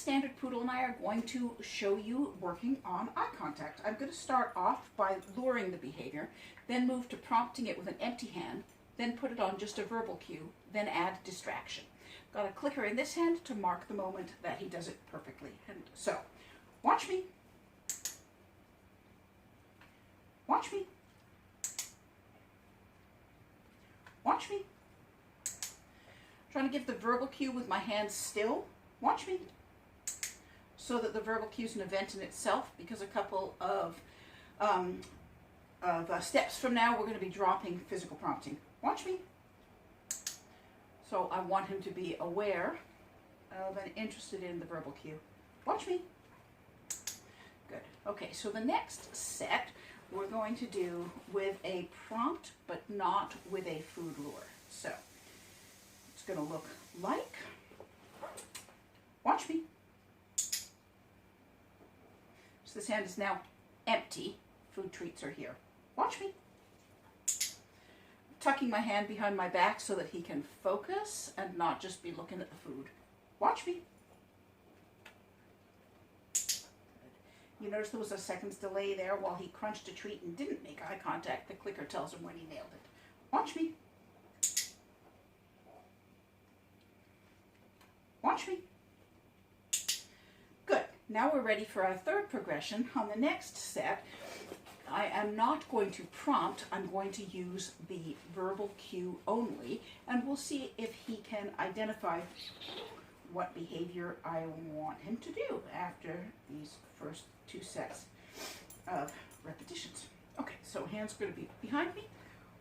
standard, Poodle and I are going to show you working on eye contact. I'm going to start off by luring the behavior, then move to prompting it with an empty hand, then put it on just a verbal cue, then add distraction. Got a clicker in this hand to mark the moment that he does it perfectly. And so, watch me. Watch me. Watch me. Trying to give the verbal cue with my hands still. Watch me. So that the verbal cue is an event in itself, because a couple of steps from now we're going to be dropping physical prompting. Watch me. So I want him to be aware of and interested in the verbal cue. Watch me. Good. Okay, so the next set we're going to do with a prompt, but not with a food lure. So it's going to look like, watch me. So this hand is now empty. Food treats are here. Watch me. Tucking my hand behind my back so that he can focus and not just be looking at the food. Watch me. You notice there was a second's delay there while he crunched a treat and didn't make eye contact. The clicker tells him when he nailed it. Watch me. Watch me. Good. Now we're ready for our third progression. On the next set, I am not going to prompt. I'm going to use the verbal cue only, and we'll see if he can identify what behavior I want him to do after these first two sets of repetitions. Okay, so hands are going to be behind me.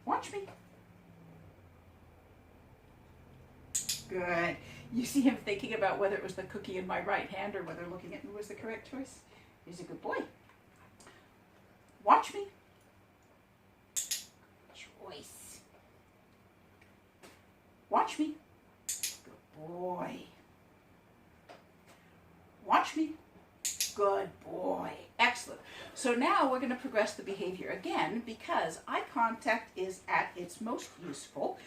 Watch me. Good. You see him thinking about whether it was the cookie in my right hand or whether looking at me was the correct choice. He's a good boy. Watch me. Choice. Watch me. Good boy. Watch me. Good boy. Excellent. So now we're going to progress the behavior again, because eye contact is at its most useful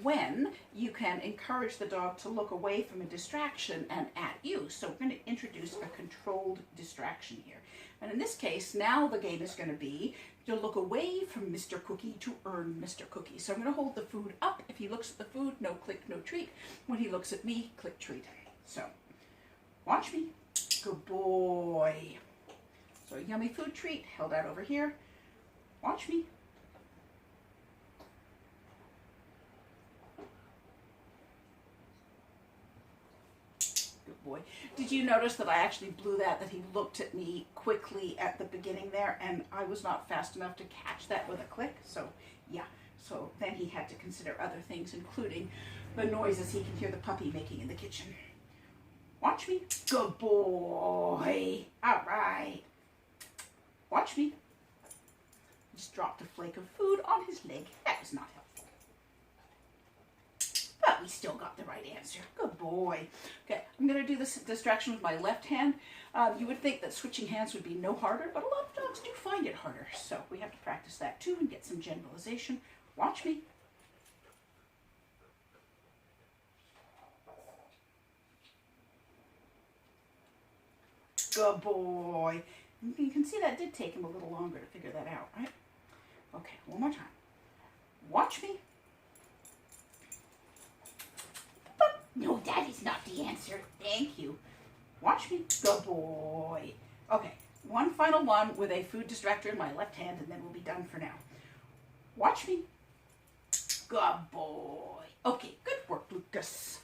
when you can encourage the dog to look away from a distraction and at you. So we're going to introduce a controlled distraction here. And in this case, now the game is going to be to look away from Mr. Cookie to earn Mr. Cookie. So I'm going to hold the food up. If he looks at the food, no click, no treat. When he looks at me, click treat. So, watch me. Good boy. So a yummy food treat held out over here. Watch me. Good boy. Did you notice that I actually blew that he looked at me quickly at the beginning there, and I was not fast enough to catch that with a click? So yeah, so then he had to consider other things, including the noises he can hear the puppy making in the kitchen. Watch me. Good boy. All right. Watch me. Just dropped a flake of food on his leg. That was not helpful. But we still got the right answer. Good boy. Okay, I'm going to do this distraction with my left hand. You would think that switching hands would be no harder, but a lot of dogs do find it harder. So we have to practice that too and get some generalization. Watch me. Good boy. You can see that did take him a little longer to figure that out, right? Okay, one more time. Watch me. But no, that is not the answer. Thank you. Watch me. Good boy. Okay, one final one with a food distractor in my left hand, and then we'll be done for now. Watch me. Good boy. Okay, good work, Lucas.